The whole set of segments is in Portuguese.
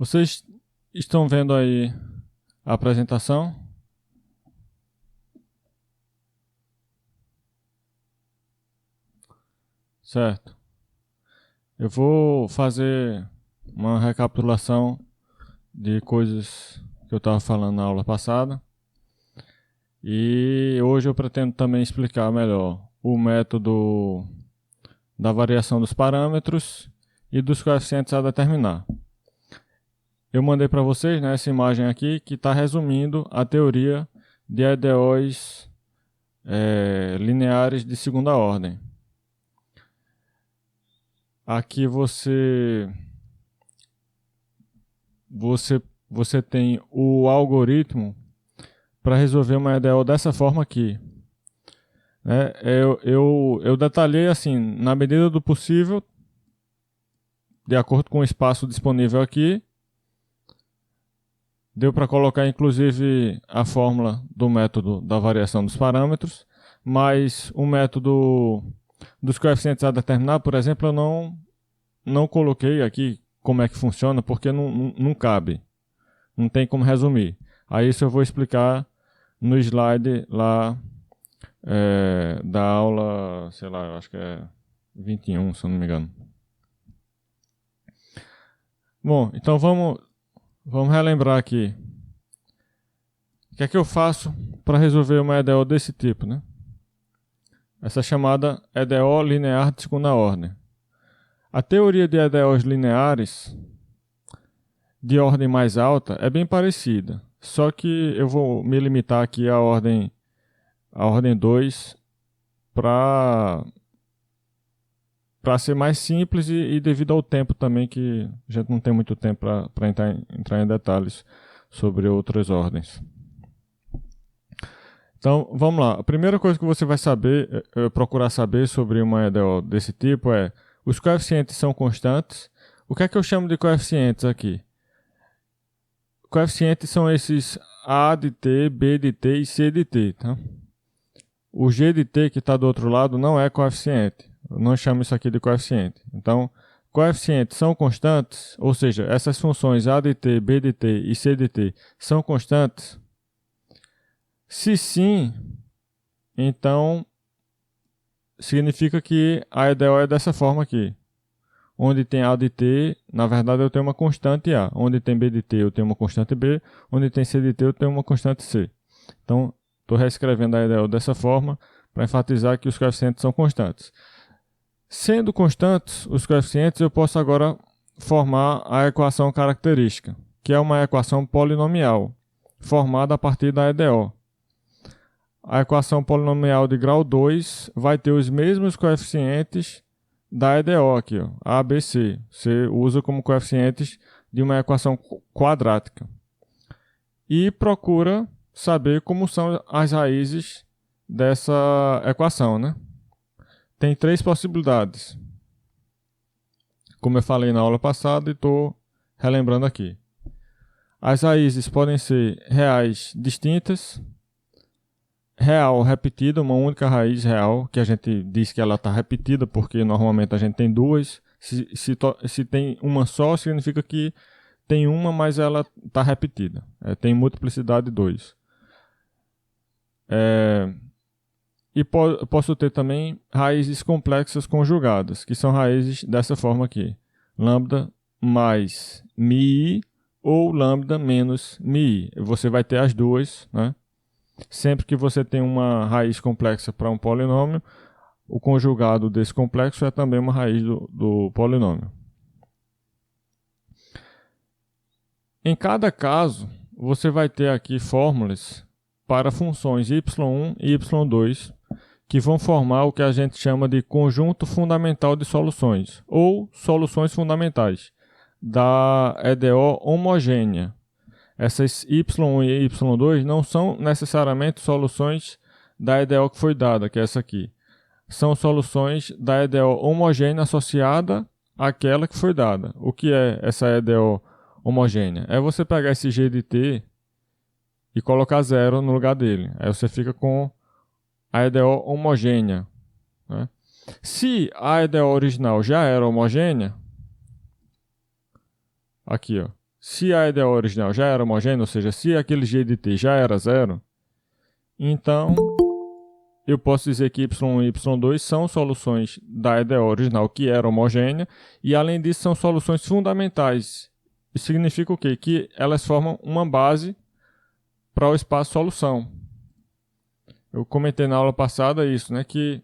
Vocês estão vendo aí a apresentação? Certo. Eu vou fazer uma recapitulação de coisas que eu estava falando na aula passada. E hoje eu pretendo também explicar melhor o método da variação dos parâmetros e dos coeficientes a determinar. Eu mandei para vocês, né, essa imagem aqui que está resumindo a teoria de EDOs lineares de segunda ordem. Aqui você tem o algoritmo para resolver uma EDO dessa forma aqui. Eu detalhei assim, na medida do possível, de acordo com o espaço disponível aqui. Deu para colocar inclusive a fórmula do método da variação dos parâmetros, mas o método dos coeficientes a determinar, por exemplo, eu não coloquei aqui como é que funciona, porque não cabe. Não tem como resumir. Aí isso eu vou explicar no slide lá da aula, sei lá, eu acho que é 21, se eu não me engano. Bom, então vamos relembrar aqui. O que é que eu faço para resolver uma EDO desse tipo, né? Essa chamada EDO linear de segunda ordem. A teoria de EDOs lineares de ordem mais alta é bem parecida, só que eu vou me limitar aqui à ordem 2 para ser mais simples e devido ao tempo também, que a gente não tem muito tempo para entrar em detalhes sobre outras ordens. Então, vamos lá. A primeira coisa que você vai saber, procurar saber sobre uma EDO desse tipo é: os coeficientes são constantes. O que é que eu chamo de coeficientes aqui? Coeficientes são esses A de t, B de t e C de t. Tá? O G de t que está do outro lado não é coeficiente. Eu não chamo isso aqui de coeficiente. Então, coeficientes são constantes, ou seja, essas funções A de t, B de t e C de t são constantes. Se sim, então significa que a EDO é dessa forma aqui. Onde tem A de t, na verdade eu tenho uma constante A. Onde tem B de t, eu tenho uma constante B. Onde tem C de t, eu tenho uma constante C. Então, estou reescrevendo a EDO dessa forma para enfatizar que os coeficientes são constantes. Sendo constantes os coeficientes, eu posso agora formar a equação característica, que é uma equação polinomial, formada a partir da EDO. A equação polinomial de grau 2 vai ter os mesmos coeficientes da EDO aqui, ó, A, B, C. Você usa como coeficientes de uma equação quadrática. E procura saber como são as raízes dessa equação, né? Tem 3 possibilidades. Como eu falei na aula passada e estou relembrando aqui. As raízes podem ser reais distintas, real repetida, uma única raiz real, que a gente diz que ela está repetida, porque normalmente a gente tem duas. Se tem uma só, significa que tem uma, mas ela está repetida. Tem multiplicidade de 2. E posso ter também raízes complexas conjugadas, que são raízes dessa forma aqui. Lambda mais mi ou lambda menos mi. Você vai ter as duas, né? Sempre que você tem uma raiz complexa para um polinômio, o conjugado desse complexo é também uma raiz do polinômio. Em cada caso, você vai ter aqui fórmulas para funções y1 e y2, que vão formar o que a gente chama de conjunto fundamental de soluções, ou soluções fundamentais, da EDO homogênea. Essas y1 e y2 não são necessariamente soluções da EDO que foi dada, que é essa aqui. São soluções da EDO homogênea associada àquela que foi dada. O que é essa EDO homogênea? É você pegar esse G de t e colocar 0 no lugar dele. Aí você fica com a EDO homogênea. Né? Se a EDO original já era homogênea, aqui, ó. se a EDO original já era homogênea, ou seja, se aquele g de t já era zero, então eu posso dizer que y1 e y2 são soluções da EDO original que era homogênea, e além disso são soluções fundamentais. Isso significa o quê? Que elas formam uma base para o espaço solução. Eu comentei na aula passada isso, né? Que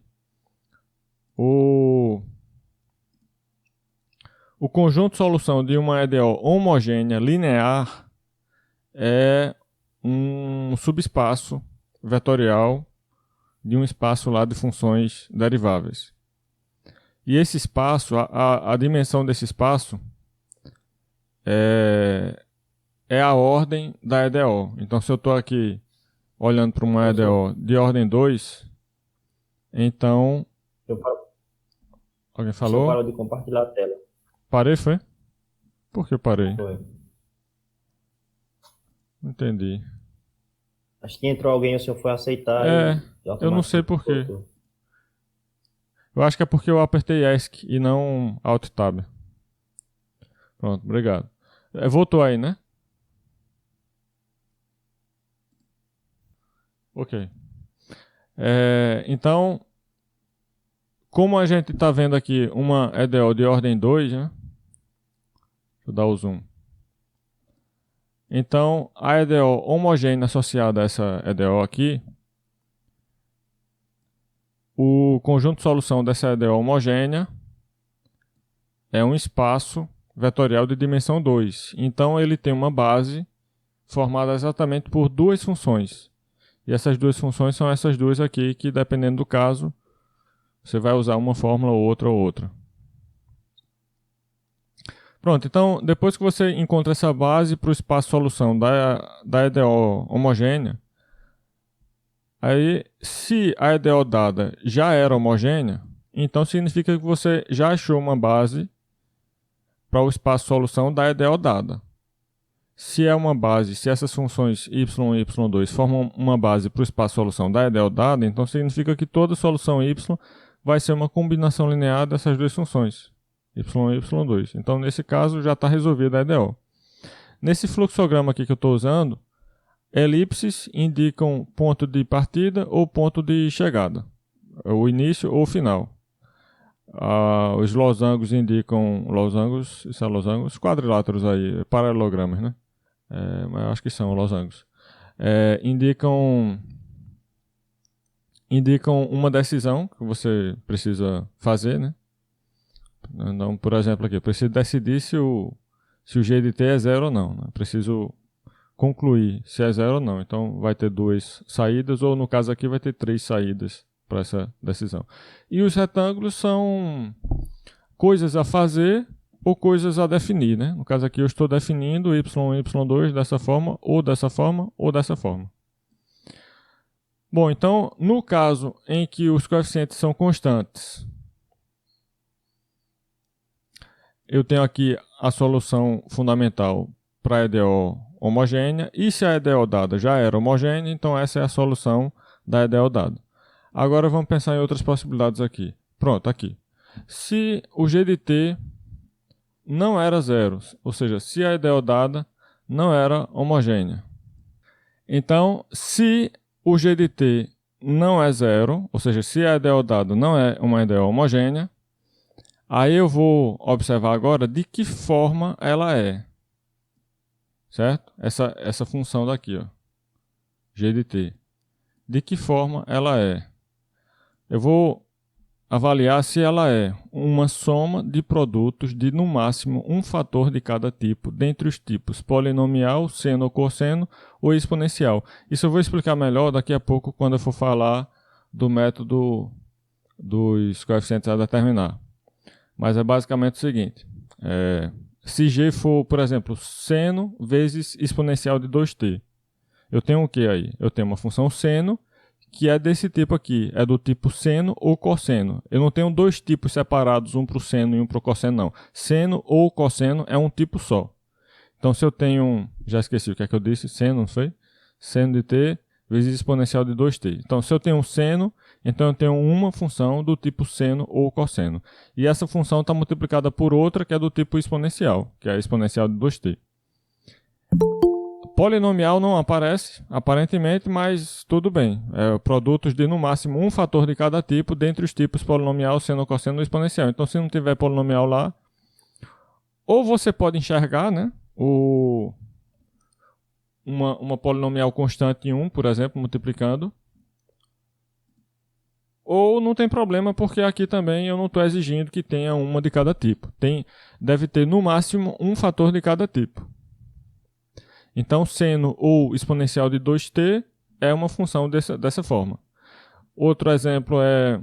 o conjunto de solução de uma EDO homogênea linear é um subespaço vetorial de um espaço lá de funções deriváveis. E esse espaço, a dimensão desse espaço é a ordem da EDO. Então, se eu estou aqui olhando para uma EDO de ordem 2, então... Alguém falou? Você parou de compartilhar a tela. Parei, foi? Por que eu parei? Foi. Não entendi. Acho que entrou alguém e o senhor foi aceitar. Eu não sei por quê. Eu acho que é porque eu apertei ESC e não Alt Tab. Pronto, obrigado. Voltou aí, né? Ok. Então, como a gente está vendo aqui uma EDO de ordem 2, né? Deixa eu dar o zoom. Então, a EDO homogênea associada a essa EDO aqui, o conjunto de solução dessa EDO homogênea é um espaço vetorial de dimensão 2. Então, ele tem uma base formada exatamente por duas funções. E essas duas funções são essas duas aqui, que dependendo do caso, você vai usar uma fórmula ou outra. Pronto, então depois que você encontra essa base para o espaço solução da EDO homogênea, aí se a EDO dada já era homogênea, então significa que você já achou uma base para o espaço solução da EDO dada. Se é uma base, se essas funções y1 e y2 formam uma base para o espaço solução da EDO dada, então significa que toda solução y vai ser uma combinação linear dessas duas funções, y1 e y2. Então, nesse caso, já está resolvida a EDO. Nesse fluxograma aqui que eu estou usando, elipses indicam ponto de partida ou ponto de chegada, o início ou o final. Os losangos indicam losangos, quadriláteros aí, paralelogramas, né? Mas eu acho que são losangos. Indicam uma decisão que você precisa fazer, né? Então, por exemplo, aqui, eu preciso decidir se o g de t é zero ou não, né? Preciso concluir se é zero ou não. Então, vai ter duas saídas, ou no caso aqui, vai ter três saídas para essa decisão. E os retângulos são coisas a fazer ou coisas a definir, né? No caso aqui, eu estou definindo y1 e y2 dessa forma, ou dessa forma, ou dessa forma. Bom, então, no caso em que os coeficientes são constantes, eu tenho aqui a solução fundamental para a EDO homogênea, e se a EDO dada já era homogênea, então essa é a solução da EDO dada. Agora vamos pensar em outras possibilidades aqui. Pronto, aqui. Se o g de t não era zero, ou seja, se a EDO dada não era homogênea. Então, se o g de t não é zero, ou seja, se a EDO dada não é uma EDO homogênea, aí eu vou observar agora de que forma ela é. Certo? Essa função daqui, ó, g de t. De que forma ela é? Eu vou avaliar se ela é uma soma de produtos de, no máximo, um fator de cada tipo, dentre os tipos polinomial, seno ou cosseno, ou exponencial. Isso eu vou explicar melhor daqui a pouco, quando eu for falar do método dos coeficientes a determinar. Mas é basicamente o seguinte. Se g for, por exemplo, seno vezes exponencial de 2t. Eu tenho o que aí? Eu tenho uma função seno, que é desse tipo aqui, é do tipo seno ou cosseno. Eu não tenho dois tipos separados, um para o seno e um para o cosseno, não. Seno ou cosseno é um tipo só. Então, se eu tenho, já esqueci o que é que eu disse, seno, não sei? Seno de t vezes exponencial de 2t. Então, se eu tenho um seno, então eu tenho uma função do tipo seno ou cosseno. E essa função está multiplicada por outra que é do tipo exponencial, que é a exponencial de 2t. Polinomial não aparece, aparentemente, mas tudo bem. Produtos de no máximo um fator de cada tipo, dentre os tipos polinomial, seno, cosseno ou exponencial. Então, se não tiver polinomial lá, ou você pode enxergar, né, uma polinomial constante em 1, por exemplo, multiplicando. Ou não tem problema, porque aqui também eu não estou exigindo que tenha uma de cada tipo. Deve ter no máximo um fator de cada tipo. Então, seno ou exponencial de 2t é uma função dessa forma. Outro exemplo é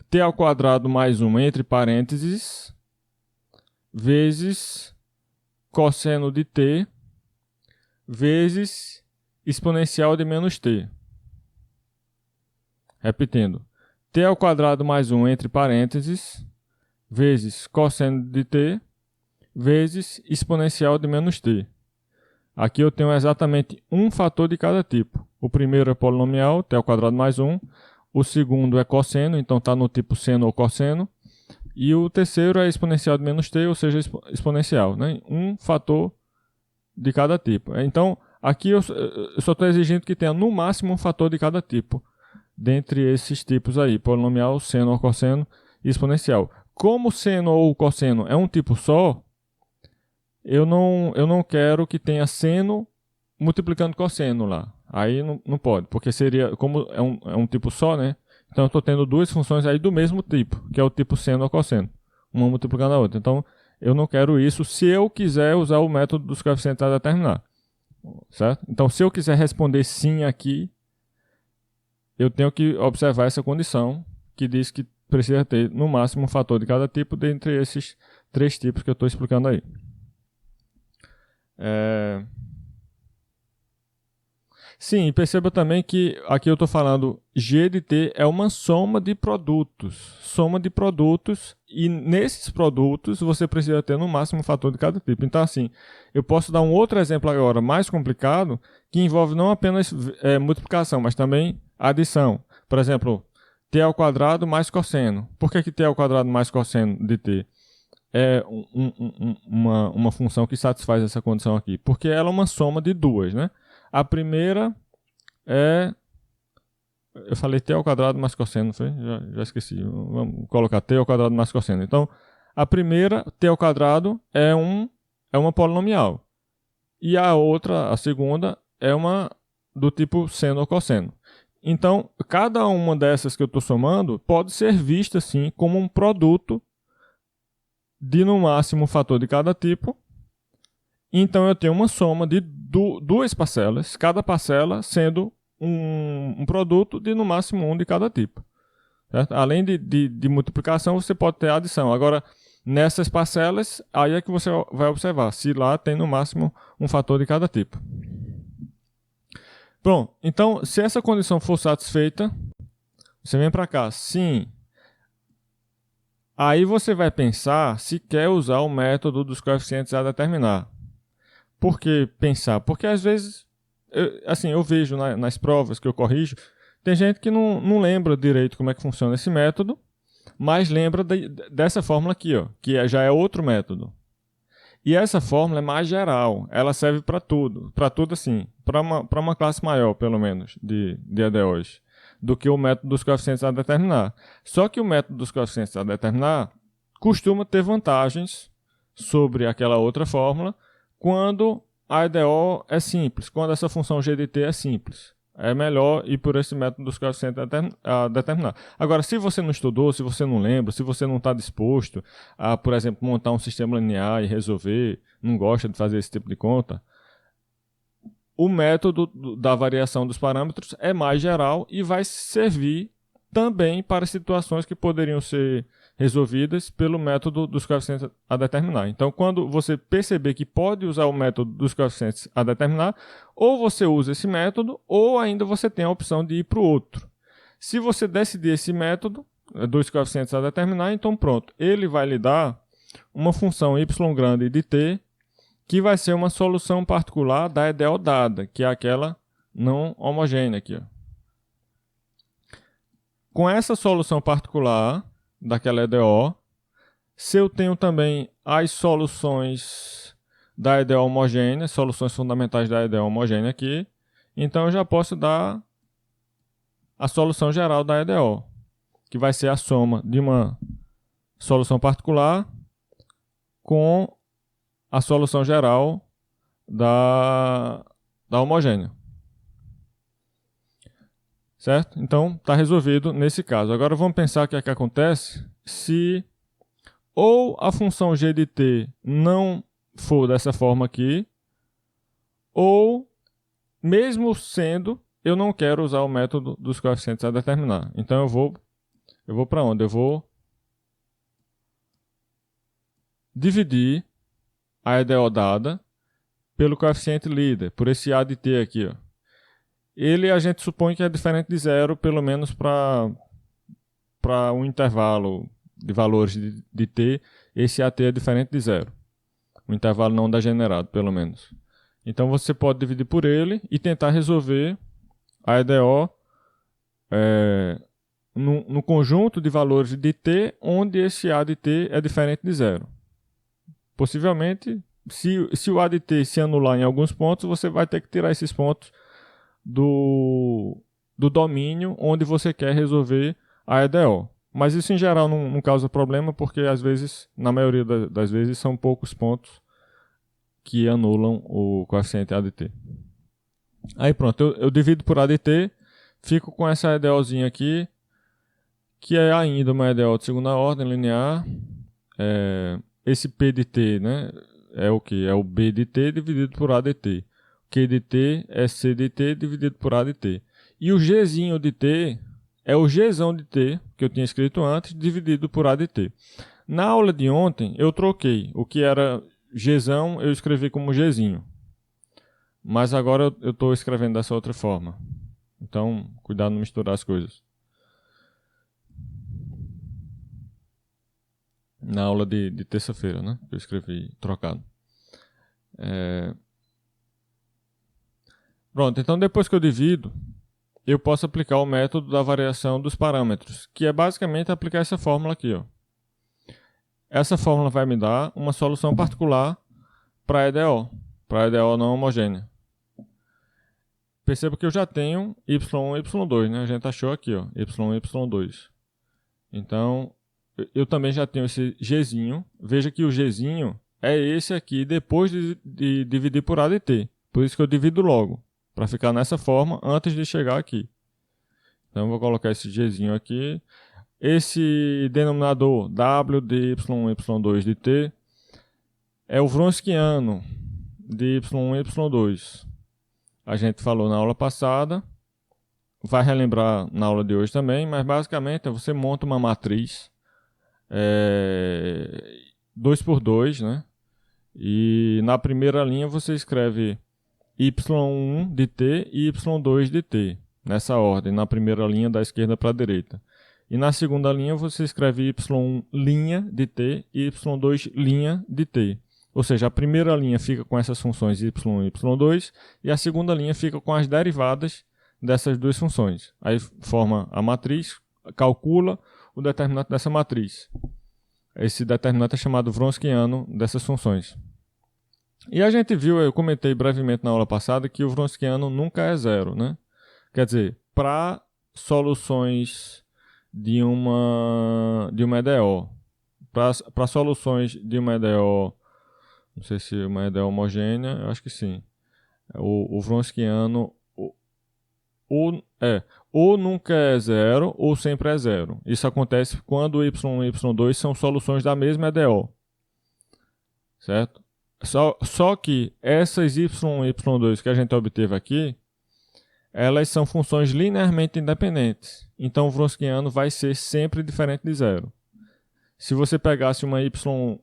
t ao quadrado mais 1 entre parênteses vezes cosseno de t vezes exponencial de menos t. Repetindo, t ao quadrado mais 1 entre parênteses vezes cosseno de t vezes exponencial de menos t. Aqui eu tenho exatamente um fator de cada tipo. O primeiro é polinomial, t ao quadrado mais 1. O segundo é cosseno, então está no tipo seno ou cosseno. E o terceiro é exponencial de menos t, ou seja, exponencial. Né? Um fator de cada tipo. Então, aqui eu só estou exigindo que tenha no máximo um fator de cada tipo. Dentre esses tipos aí, polinomial, seno ou cosseno e exponencial. Como seno ou cosseno é um tipo só, eu não quero que tenha seno multiplicando cosseno lá. Aí não pode, porque seria, como é um tipo só, né? Então eu estou tendo duas funções aí do mesmo tipo, que é o tipo seno ou cosseno, uma multiplicando a outra. Então eu não quero isso se eu quiser usar o método dos coeficientes a determinar. Certo? Então se eu quiser responder sim aqui, eu tenho que observar essa condição, que diz que precisa ter no máximo um fator de cada tipo dentre esses três tipos que eu estou explicando aí. Sim, perceba também que aqui eu estou falando G de T é uma soma de produtos. Soma de produtos, e nesses produtos você precisa ter no máximo um fator de cada tipo. Então, assim, eu posso dar um outro exemplo agora mais complicado, que envolve não apenas multiplicação, mas também adição. Por exemplo, T ao quadrado mais cosseno. Por que T ao quadrado mais cosseno de T? É uma função que satisfaz essa condição aqui, porque ela é uma soma de duas, né? A primeira é... Eu falei t ao quadrado mais cosseno, não foi? Já esqueci. Vamos colocar t ao quadrado mais cosseno. Então, a primeira, t ao quadrado, é uma polinomial. E a outra, a segunda, é uma do tipo seno ou cosseno. Então, cada uma dessas que eu estou somando pode ser vista, assim, como um produto de, no máximo, um fator de cada tipo. Então, eu tenho uma soma de duas parcelas, cada parcela sendo um produto de, no máximo, um de cada tipo. Certo? Além de multiplicação, você pode ter adição. Agora, nessas parcelas, aí é que você vai observar se lá tem, no máximo, um fator de cada tipo. Pronto. Então, se essa condição for satisfeita, você vem para cá. Sim. Aí você vai pensar se quer usar o método dos coeficientes a determinar. Por que pensar? Porque às vezes, eu vejo nas provas que eu corrijo, tem gente que não lembra direito como é que funciona esse método, mas lembra dessa fórmula aqui, ó, que já é outro método. E essa fórmula é mais geral, ela serve para tudo assim, para uma classe maior, pelo menos, de EDOs, do que o método dos coeficientes a determinar. Só que o método dos coeficientes a determinar costuma ter vantagens sobre aquela outra fórmula quando a EDO é simples, quando essa função g de t é simples. É melhor ir por esse método dos coeficientes a determinar. Agora, se você não estudou, se você não lembra, se você não está disposto a, por exemplo, montar um sistema linear e resolver, não gosta de fazer esse tipo de conta, o método da variação dos parâmetros é mais geral e vai servir também para situações que poderiam ser resolvidas pelo método dos coeficientes a determinar. Então, quando você perceber que pode usar o método dos coeficientes a determinar, ou você usa esse método, ou ainda você tem a opção de ir para o outro. Se você decidir esse método dos coeficientes a determinar, então pronto, ele vai lhe dar uma função y grande de t, que vai ser uma solução particular da EDO dada, que é aquela não homogênea aqui, ó. Com essa solução particular daquela EDO, se eu tenho também as soluções da EDO homogênea, soluções fundamentais da EDO homogênea aqui. Então eu já posso dar a solução geral da EDO, que vai ser a soma de uma solução particular com a solução geral da homogênea. Certo? Então está resolvido nesse caso. Agora vamos pensar o que é que acontece se ou a função g de t não for dessa forma aqui, ou mesmo sendo, eu não quero usar o método dos coeficientes a determinar. Então eu vou para onde? Eu vou dividir a EDO dada pelo coeficiente líder, por esse A de t aqui. Ó. Ele a gente supõe que é diferente de zero, pelo menos para um intervalo de valores de t, esse AT é diferente de zero. O intervalo não degenerado, pelo menos. Então você pode dividir por ele e tentar resolver a EDO no conjunto de valores de t, onde esse A de t é diferente de zero. Possivelmente, se o A de t se anular em alguns pontos, você vai ter que tirar esses pontos do domínio onde você quer resolver a EDO. Mas isso em geral não causa problema, porque às vezes, na maioria das vezes, são poucos pontos que anulam o coeficiente A de t. Aí pronto, eu divido por A de t, fico com essa EDOzinha aqui, que é ainda uma EDO de segunda ordem linear. Esse P de t, né, é o que? É o B de t dividido por A de t. Q de t é C de t dividido por A de t. E o Gzinho de t é o Gzão de t, que eu tinha escrito antes, dividido por A de t. Na aula de ontem, eu troquei. O que era Gzão, eu escrevi como Gzinho. Mas agora eu estou escrevendo dessa outra forma. Então, cuidado não misturar as coisas. Na aula de terça-feira, né? Eu escrevi trocado. Pronto, então depois que eu divido, eu posso aplicar o método da variação dos parâmetros, que é basicamente aplicar essa fórmula aqui. Ó. Essa fórmula vai me dar uma solução particular para a EDO não homogênea. Perceba que eu já tenho y1 e y2, né? A gente achou aqui, ó, y1 e y2. Então, eu também já tenho esse Gzinho. Veja que o Gzinho é esse aqui depois de dividir por A de t. Por isso que eu divido logo, para ficar nessa forma antes de chegar aqui. Então, eu vou colocar esse Gzinho aqui. Esse denominador W de y1 e y2 de t é o Wronskiano de y1 e y2. A gente falou na aula passada, vai relembrar na aula de hoje também, mas basicamente você monta uma matriz 2x2, né? E na primeira linha você escreve y1 de t e y2 de t, nessa ordem, na primeira linha da esquerda para a direita. E na segunda linha você escreve y1 linha de t e y2 linha de t. Ou seja, a primeira linha fica com essas funções y1 e y2 e a segunda linha fica com as derivadas dessas duas funções. Aí forma a matriz, calcula o determinante dessa matriz. Esse determinante é chamado Wronskiano dessas funções. E a gente viu, eu comentei brevemente na aula passada, que o Wronskiano nunca é zero, né? Quer dizer, para soluções de uma EDO, para soluções de uma EDO, não sei se uma EDO homogênea, eu acho que sim. O Wronskiano ou nunca é zero ou sempre é zero. Isso acontece quando o y1 e y2 são soluções da mesma EDO. Certo? Só que essas y1 e y2 que a gente obteve aqui, elas são funções linearmente independentes. Então o Wronskiano vai ser sempre diferente de zero. Se você pegasse uma y1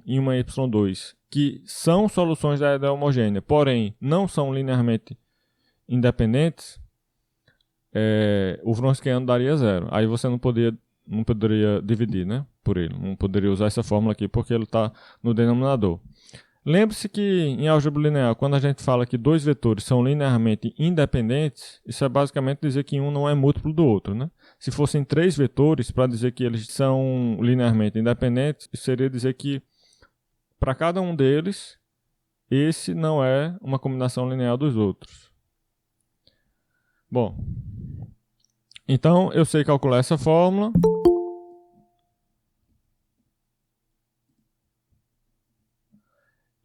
e uma y2 que são soluções da EDO homogênea, porém não são linearmente independentes, o Wronskiano daria zero. Aí você não poderia dividir, né, por ele. Não poderia usar essa fórmula aqui porque ele está no denominador. Lembre-se que em álgebra linear, quando a gente fala que dois vetores são linearmente independentes, isso é basicamente dizer que um não é múltiplo do outro, né? Se fossem três vetores, para dizer que eles são linearmente independentes, isso seria dizer que para cada um deles, esse não é uma combinação linear dos outros. Bom, então eu sei calcular essa fórmula.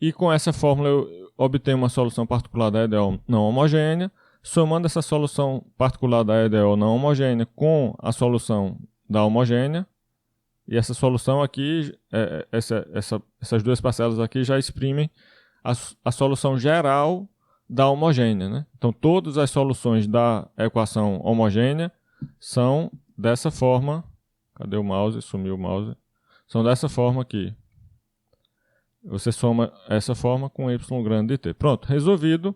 E com essa fórmula eu obtenho uma solução particular da EDO não homogênea. Somando essa solução particular da EDO não homogênea com a solução da homogênea, e essa solução aqui, essas duas parcelas aqui já exprimem a solução geral da homogênea, né? Então todas as soluções da equação homogênea são dessa forma. Cadê o mouse? Sumiu o mouse. São dessa forma aqui. Você soma essa forma com y grande de t. Pronto, resolvido.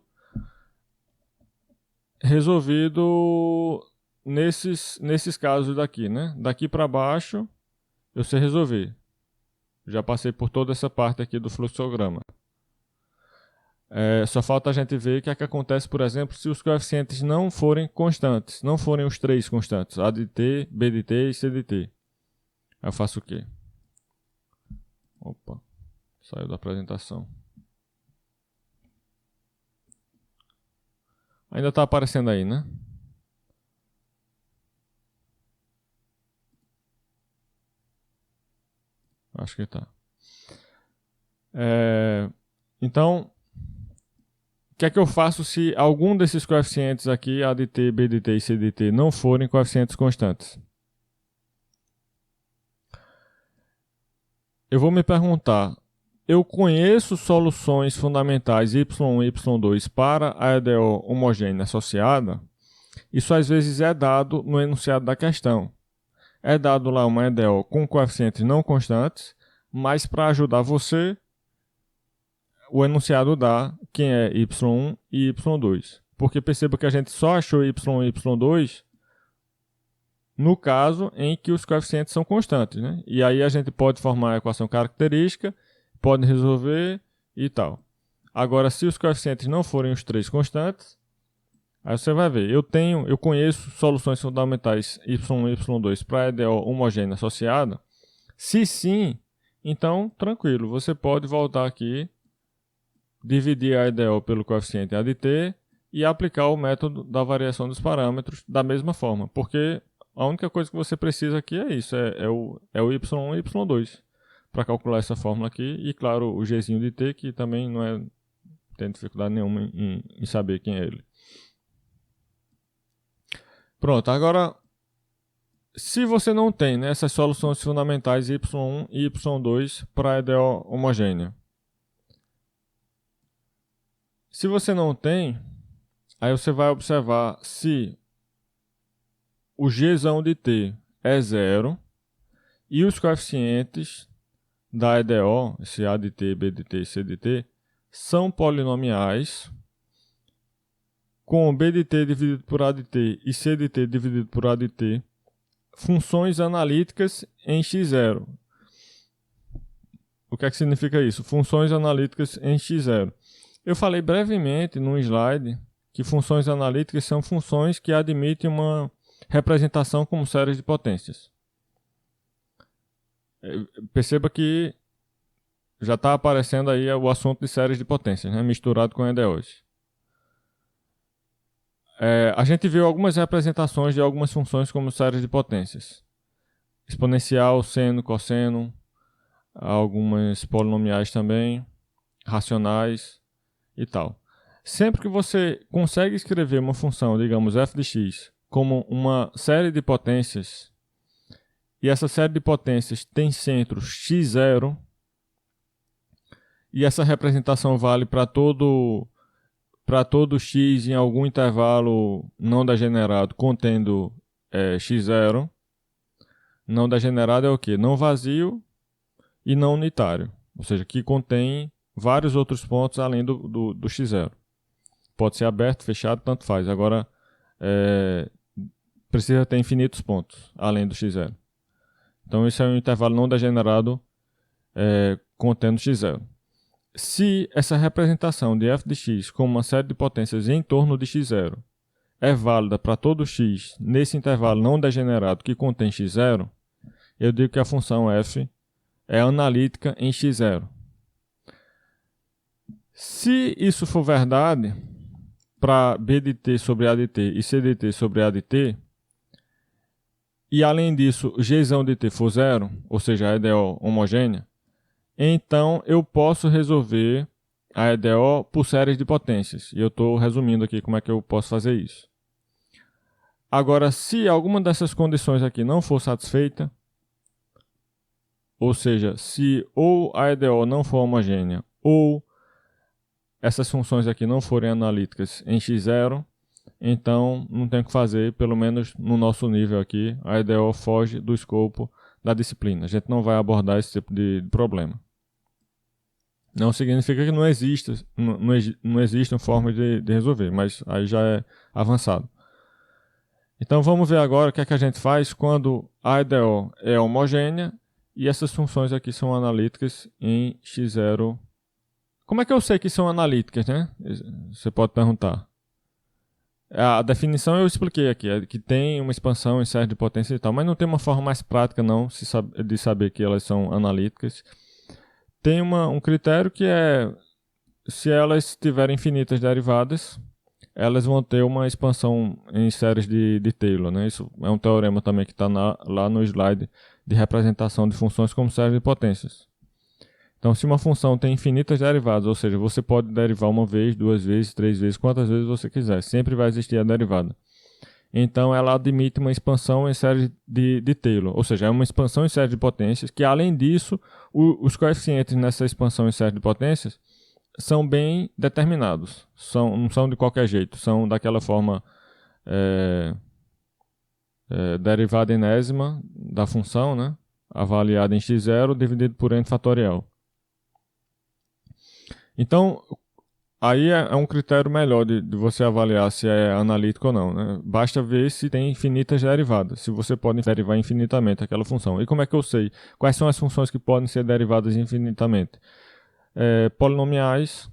Resolvido nesses casos daqui, né? Daqui para baixo, eu sei resolver. Já passei por toda essa parte aqui do fluxograma. Só falta a gente ver o que é que acontece, por exemplo, se os coeficientes não forem constantes. Não forem os três constantes. A de t, b de t e c de t. Eu faço o quê? Opa, saiu da apresentação. Ainda está aparecendo aí, né? Acho que está. Então, o que é que eu faço se algum desses coeficientes aqui, A de t, B de t e C de t, não forem coeficientes constantes? Eu vou me perguntar, eu conheço soluções fundamentais y1 e y2 para a EDO homogênea associada? Isso às vezes é dado no enunciado da questão. É dado lá uma EDO com coeficientes não constantes, mas para ajudar você, o enunciado dá quem é y1 e y2. Porque perceba que a gente só achou y1 e y2 no caso em que os coeficientes são constantes, né? E aí a gente pode formar a equação característica, pode resolver e tal. Agora, se os coeficientes não forem os três constantes, aí você vai ver. Eu conheço soluções fundamentais y1 e y2 para a EDO homogênea associada. Se sim, então tranquilo, você pode voltar aqui, dividir a EDO pelo coeficiente A de t e aplicar o método da variação dos parâmetros da mesma forma, porque a única coisa que você precisa aqui é isso, é o y1 e y2 para calcular essa fórmula aqui, e claro, o gzinho de t, que também não tem dificuldade nenhuma em saber quem é ele. Pronto, agora, se você não tem, né, essas soluções fundamentais y1 e y2 para a EDO homogênea, se você não tem, aí você vai observar se o gzão de t é zero e os coeficientes da EDO, esse A de t, B de t e C de t, são polinomiais com B de t dividido por A de t e C de t dividido por A de t, funções analíticas em x0. O que é que significa isso? Funções analíticas em x0. Eu falei brevemente num slide que funções analíticas são funções que admitem uma representação como séries de potências. Perceba que já está aparecendo aí o assunto de séries de potências, né, misturado com EDOs. A gente viu algumas representações de algumas funções como séries de potências. Exponencial, seno, cosseno, algumas polinomiais também, racionais e tal. Sempre que você consegue escrever uma função, digamos f de x, como uma série de potências, e essa série de potências tem centro x0, e essa representação vale para todo x em algum intervalo não degenerado contendo x0. Não degenerado é o quê? Não vazio e não unitário, ou seja, que contém vários outros pontos além do x0. Pode ser aberto, fechado, tanto faz. Agora, precisa ter infinitos pontos além do x0. Então, esse é um intervalo não degenerado contendo x0. Se essa representação de f de x como uma série de potências em torno de x0 é válida para todo x nesse intervalo não degenerado que contém x0, eu digo que a função f é analítica em x0. Se isso for verdade, para B de t sobre A de t e C de t sobre A de t, e além disso, Gzão de t for zero, ou seja, a EDO homogênea, então eu posso resolver a EDO por séries de potências. E eu estou resumindo aqui como é que eu posso fazer isso. Agora, se alguma dessas condições aqui não for satisfeita, ou seja, se ou a EDO não for homogênea, ou essas funções aqui não forem analíticas em x0, então não tem o que fazer, pelo menos no nosso nível aqui, a EDO foge do escopo da disciplina. A gente não vai abordar esse tipo de problema. Não significa que não existam formas de resolver, mas aí já é avançado. Então vamos ver agora o que é que a gente faz quando a EDO é homogênea e essas funções aqui são analíticas em x0. Como é que eu sei que são analíticas, né? Você pode perguntar. A definição eu expliquei aqui, é que tem uma expansão em série de potência e tal, mas não tem uma forma mais prática não de saber que elas são analíticas. Tem um critério que é, se elas tiverem infinitas derivadas, elas vão ter uma expansão em séries de Taylor, né? Isso é um teorema também que está lá no slide de representação de funções como séries de potências. Então, se uma função tem infinitas derivadas, ou seja, você pode derivar uma vez, duas vezes, três vezes, quantas vezes você quiser, sempre vai existir a derivada. Então, ela admite uma expansão em série de Taylor, ou seja, é uma expansão em série de potências, que além disso, os coeficientes nessa expansão em série de potências são bem determinados, não são de qualquer jeito, são daquela forma derivada enésima da função, né? Avaliada em x0 dividido por n fatorial. Então, aí é um critério melhor de você avaliar se é analítico ou não, né? Basta ver se tem infinitas derivadas, se você pode derivar infinitamente aquela função. E como é que eu sei? Quais são as funções que podem ser derivadas infinitamente? Polinomiais,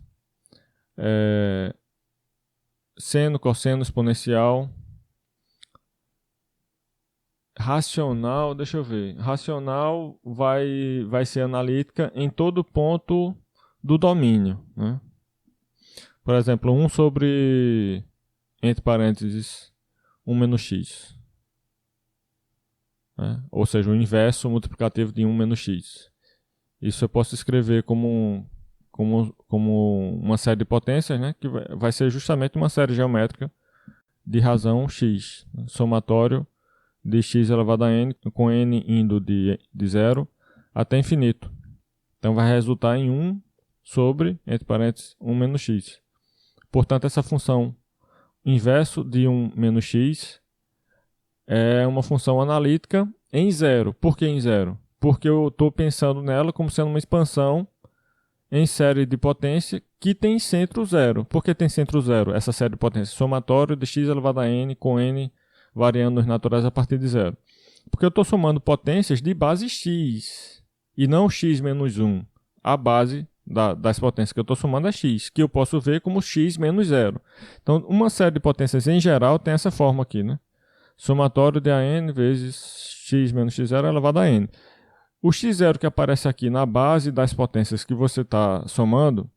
seno, cosseno, exponencial, racional, deixa eu ver. Racional vai ser analítica em todo ponto do domínio, né? Por exemplo, 1 sobre, entre parênteses, 1 menos x. Né? Ou seja, o inverso multiplicativo de 1 menos x. Isso eu posso escrever como uma série de potências, né? Que vai ser justamente uma série geométrica de razão x. Né? Somatório de x elevado a n, com n indo de 0 até infinito. Então vai resultar em 1 sobre, entre parênteses, 1 menos x. Portanto, essa função inverso de 1 menos x é uma função analítica em zero. Por que em zero? Porque eu estou pensando nela como sendo uma expansão em série de potência que tem centro zero. Por que tem centro zero? Essa série de potência somatório de x elevado a n com n variando os naturais a partir de zero. Porque eu estou somando potências de base x e não x menos 1. A base das potências que eu estou somando é x, que eu posso ver como x menos zero. Então, uma série de potências em geral tem essa forma aqui, né? Somatório de AN vezes x menos x0 elevado a n. O x0 que aparece aqui na base das potências que você está somando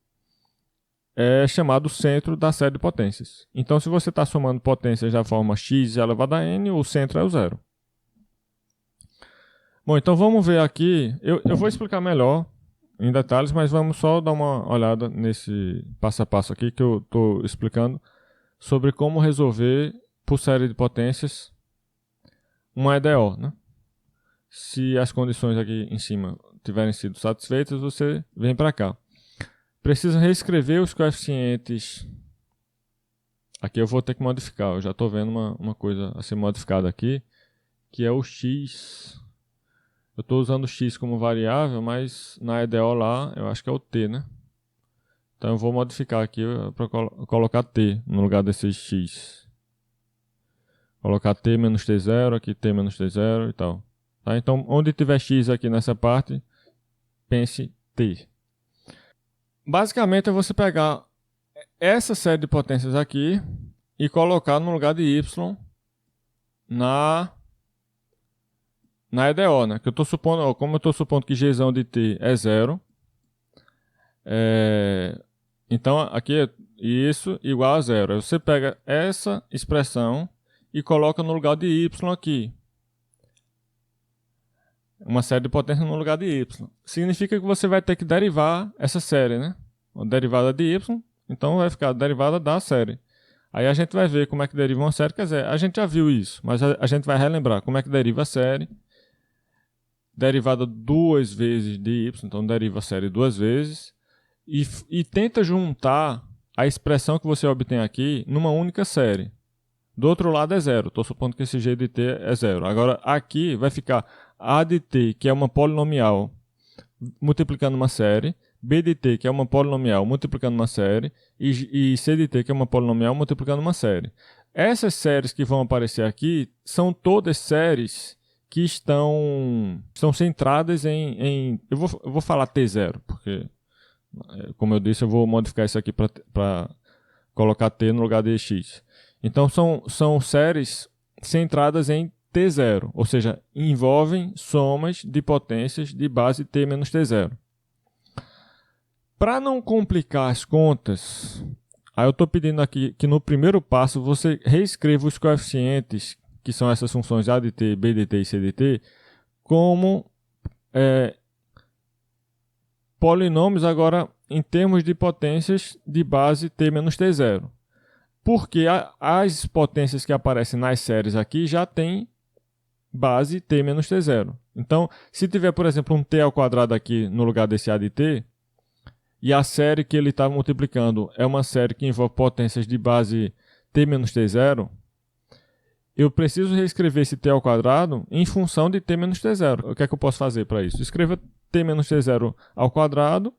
é chamado centro da série de potências. Então, se você está somando potências da forma x elevado a n, o centro é o zero. Bom, então vamos ver aqui. Eu vou explicar melhor em detalhes, mas vamos só dar uma olhada nesse passo a passo aqui que eu estou explicando sobre como resolver por série de potências uma EDO, né? Se as condições aqui em cima tiverem sido satisfeitas, você vem para cá. Precisa reescrever os coeficientes. Aqui eu vou ter que modificar. Eu já estou vendo uma coisa a ser modificada aqui, que é o x. Eu estou usando o x como variável, mas na EDO lá eu acho que é o t, né? Então eu vou modificar aqui para colocar t no lugar desse x. Colocar t menos t0, aqui t menos t0 e tal. Tá? Então, onde tiver x aqui nessa parte, pense t. Basicamente é você pegar essa série de potências aqui e colocar no lugar de y na EDO, né? Que eu tô supondo, ó, como eu estou supondo que gzão de t é zero, Então, aqui é isso igual a zero. Aí você pega essa expressão e coloca no lugar de y aqui. Uma série de potência no lugar de y. Significa que você vai ter que derivar essa série, né? A derivada de y, então vai ficar a derivada da série. Aí a gente vai ver como é que deriva uma série. Quer dizer, a gente já viu isso, mas a gente vai relembrar como é que deriva a série. Derivada duas vezes de y, então deriva a série duas vezes. E tenta juntar a expressão que você obtém aqui numa única série. Do outro lado é zero. Estou supondo que esse g de t é zero. Agora aqui vai ficar a de t, que é uma polinomial, multiplicando uma série. B de t, que é uma polinomial, multiplicando uma série. E C de t, que é uma polinomial, multiplicando uma série. Essas séries que vão aparecer aqui são todas séries que estão centradas em eu vou falar T0, porque, como eu disse, eu vou modificar isso aqui para colocar T no lugar de X. Então, são séries centradas em T0, ou seja, envolvem somas de potências de base T menos T0. Para não complicar as contas, aí eu estou pedindo aqui que no primeiro passo você reescreva os coeficientes, que são essas funções A de t, B de t e C de t, como polinômios agora em termos de potências de base T menos T0. Porque as potências que aparecem nas séries aqui já têm base T menos T0. Então, se tiver, por exemplo, um t ao quadrado aqui no lugar desse A de t, e a série que ele está multiplicando é uma série que envolve potências de base T menos T0, eu preciso reescrever esse t ao quadrado em função de t menos T0. O que é que eu posso fazer para isso? Escreva t menos T0 ao quadrado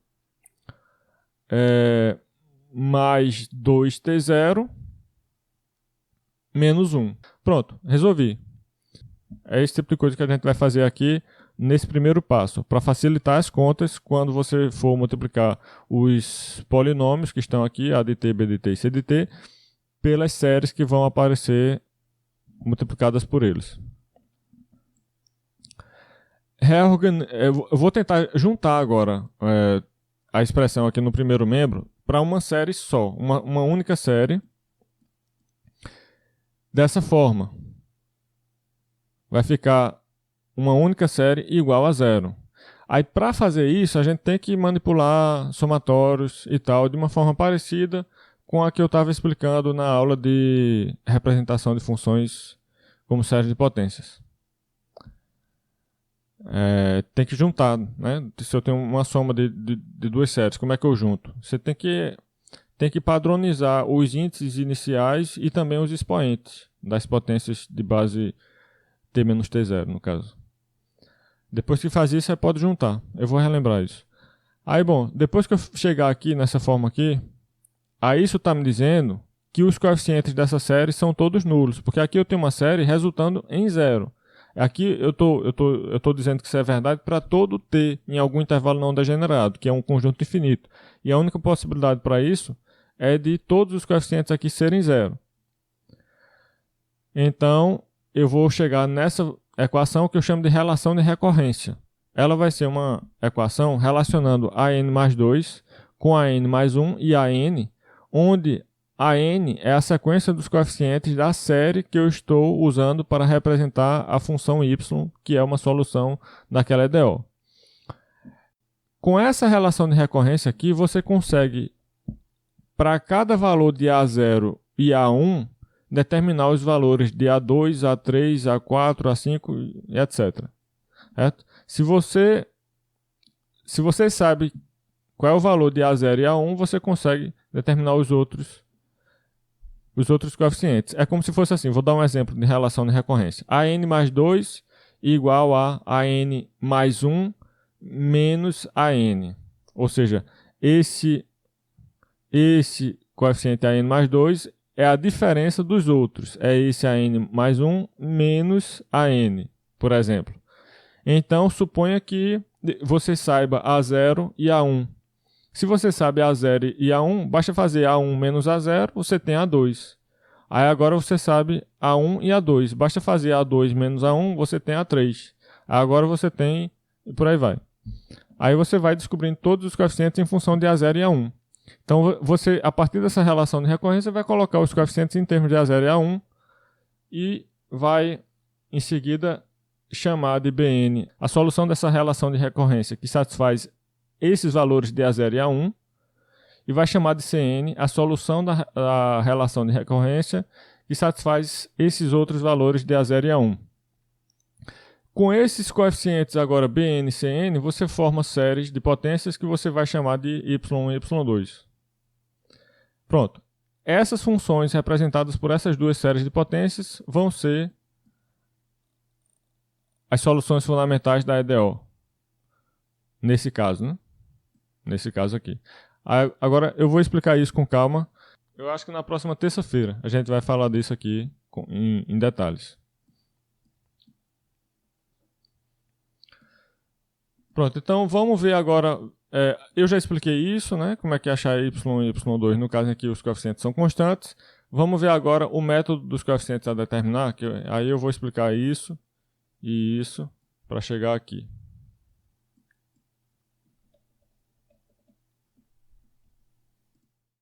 mais 2t0 menos 1. Pronto, resolvi. É esse tipo de coisa que a gente vai fazer aqui nesse primeiro passo, para facilitar as contas quando você for multiplicar os polinômios que estão aqui, A de t, B de t e C de t, pelas séries que vão aparecer multiplicadas por eles. Eu vou tentar juntar agora a expressão aqui no primeiro membro para uma série só, uma única série. Dessa forma, vai ficar uma única série igual a zero. Aí, para fazer isso, a gente tem que manipular somatórios e tal de uma forma parecida com a que eu estava explicando na aula de representação de funções como séries de potências. Tem que juntar, né? Se eu tenho uma soma de duas séries, como é que eu junto? Você tem que padronizar os índices iniciais e também os expoentes das potências de base T menos T0, no caso. Depois que faz isso, você pode juntar. Eu vou relembrar isso. Aí, bom, depois que eu chegar aqui nessa forma aqui, aí isso está me dizendo que os coeficientes dessa série são todos nulos, porque aqui eu tenho uma série resultando em zero. Aqui eu tô dizendo que isso é verdade para todo t em algum intervalo não degenerado, que é um conjunto infinito. E a única possibilidade para isso é de todos os coeficientes aqui serem zero. Então, eu vou chegar nessa equação que eu chamo de relação de recorrência. Ela vai ser uma equação relacionando a n mais 2 com a n mais 1 e a n, onde a n é a sequência dos coeficientes da série que eu estou usando para representar a função y, que é uma solução daquela EDO. Com essa relação de recorrência aqui, você consegue, para cada valor de A0 e A1, determinar os valores de A2, A3, A4, A5 e etc. Certo? Se você sabe qual é o valor de A0 e A1, você consegue determinar os outros coeficientes. É como se fosse assim, vou dar um exemplo de relação de recorrência. AN mais 2 igual a AN mais 1 menos AN. Ou seja, esse coeficiente AN mais 2 é a diferença dos outros. É esse AN mais 1 menos AN, por exemplo. Então, suponha que você saiba A0 e A1. Se você sabe A0 e A1, basta fazer A1 menos A0, você tem A2. Aí agora você sabe A1 e A2. Basta fazer A2 menos A1, você tem A3. Aí agora você tem... e por aí vai. Aí você vai descobrindo todos os coeficientes em função de A0 e A1. Então, você, a partir dessa relação de recorrência, vai colocar os coeficientes em termos de A0 e A1 e vai, em seguida, chamar de Bn a solução dessa relação de recorrência que satisfaz esses valores de A0 e A1 e vai chamar de Cn a solução da relação de recorrência que satisfaz esses outros valores de A0 e A1. Com esses coeficientes agora Bn e Cn, você forma séries de potências que você vai chamar de y1 e y2. Pronto. Essas funções representadas por essas duas séries de potências vão ser as soluções fundamentais da EDO. Nesse caso, né? Nesse caso aqui. Agora eu vou explicar isso com calma. Eu acho que na próxima terça-feira a gente vai falar disso aqui em detalhes. Pronto, então vamos ver agora. Eu já expliquei isso, né? Como é que achar y1 e y2, no caso aqui os coeficientes são constantes. Vamos ver agora o método dos coeficientes a determinar, aí eu vou explicar isso e isso para chegar aqui.